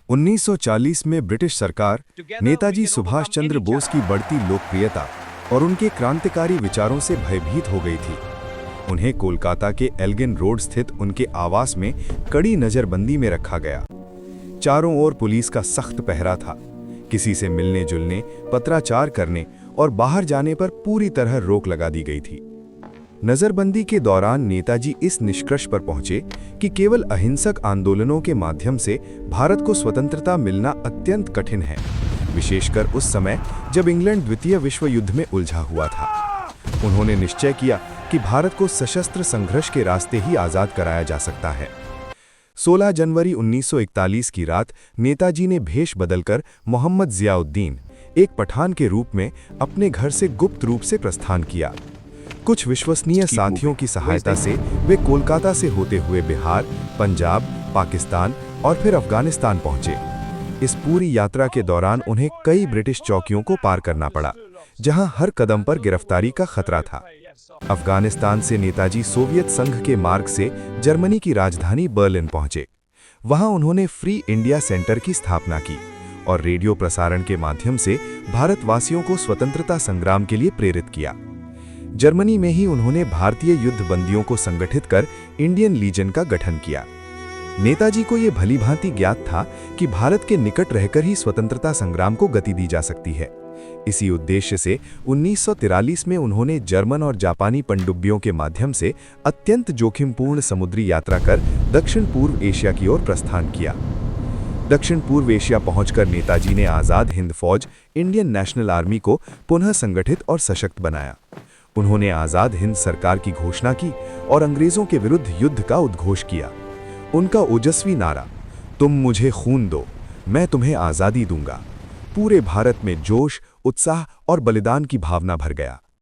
1940 में ब्रिटिश सरकार नेताजी सुभाष चंद्र बोस की बढ़ती लोकप्रियता और उनके क्रांतिकारी विचारों से भयभीत हो गई थी। उन्हें कोलकाता के एल्गिन रोड स्थित उनके आवास में कड़ी नजरबंदी में रखा गया। चारों ओर पुलिस का सख्त पहरा था। किसी से मिलने जुलने, पत्राचार करने और बाहर जाने पर पूरी तरह रोक लगा दी गई थी। नजरबंदी के दौरान नेताजी इस निष्कर्ष पर पहुंचे कि केवल अहिंसक आंदोलनों के माध्यम से भारत को स्वतंत्रता मिलना अत्यंत कठिन है, विशेषकर उस समय जब इंग्लैंड द्वितीय विश्व युद्ध में उलझा हुआ था। उन्होंने निश्चय किया कि भारत को सशस्त्र संघर्ष के रास्ते ही आज़ाद कराया जा सकता है। 16 जनवरी 1941 की रात नेताजी ने भेष बदलकर मोहम्मद जियाउद्दीन, एक पठान के रूप में अपने घर से गुप्त रूप से प्रस्थान किया। कुछ विश्वसनीय साथियों की सहायता से वे कोलकाता से होते हुए बिहार, पंजाब, पाकिस्तान और फिर अफगानिस्तान पहुंचे। इस पूरी यात्रा के दौरान उन्हें कई ब्रिटिश चौकियों को पार करना पड़ा, जहां हर कदम पर गिरफ्तारी का खतरा था। अफगानिस्तान से नेताजी सोवियत संघ के मार्ग से जर्मनी की राजधानी बर्लिन पहुंचे। वहां उन्होंने फ्री इंडिया सेंटर की स्थापना की और रेडियो प्रसारण के माध्यम से भारतवासियों को स्वतंत्रता संग्राम के लिए प्रेरित किया। जर्मनी में ही उन्होंने भारतीय युद्ध बंदियों को संगठित कर इंडियन लीजन का गठन किया। नेताजी को यह भलीभांति ज्ञात था कि भारत के निकट रहकर ही स्वतंत्रता संग्राम को गति दी जा सकती है। इसी उद्देश्य से 1943 में उन्होंने जर्मन और जापानी पनडुब्बियों के माध्यम से अत्यंत जोखिमपूर्ण समुद्री यात्रा कर दक्षिण पूर्व एशिया की ओर प्रस्थान किया। दक्षिण पूर्व एशिया पहुंचकर नेताजी ने आज़ाद हिंद फौज, इंडियन नेशनल आर्मी को पुनः संगठित और सशक्त बनाया। उन्होंने आज़ाद हिंद सरकार की घोषणा की और अंग्रेजों के विरुद्ध युद्ध का उद्घोष किया। उनका ओजस्वी नारा, तुम मुझे खून दो, मैं तुम्हें आज़ादी दूंगा, पूरे भारत में जोश, उत्साह और बलिदान की भावना भर गया।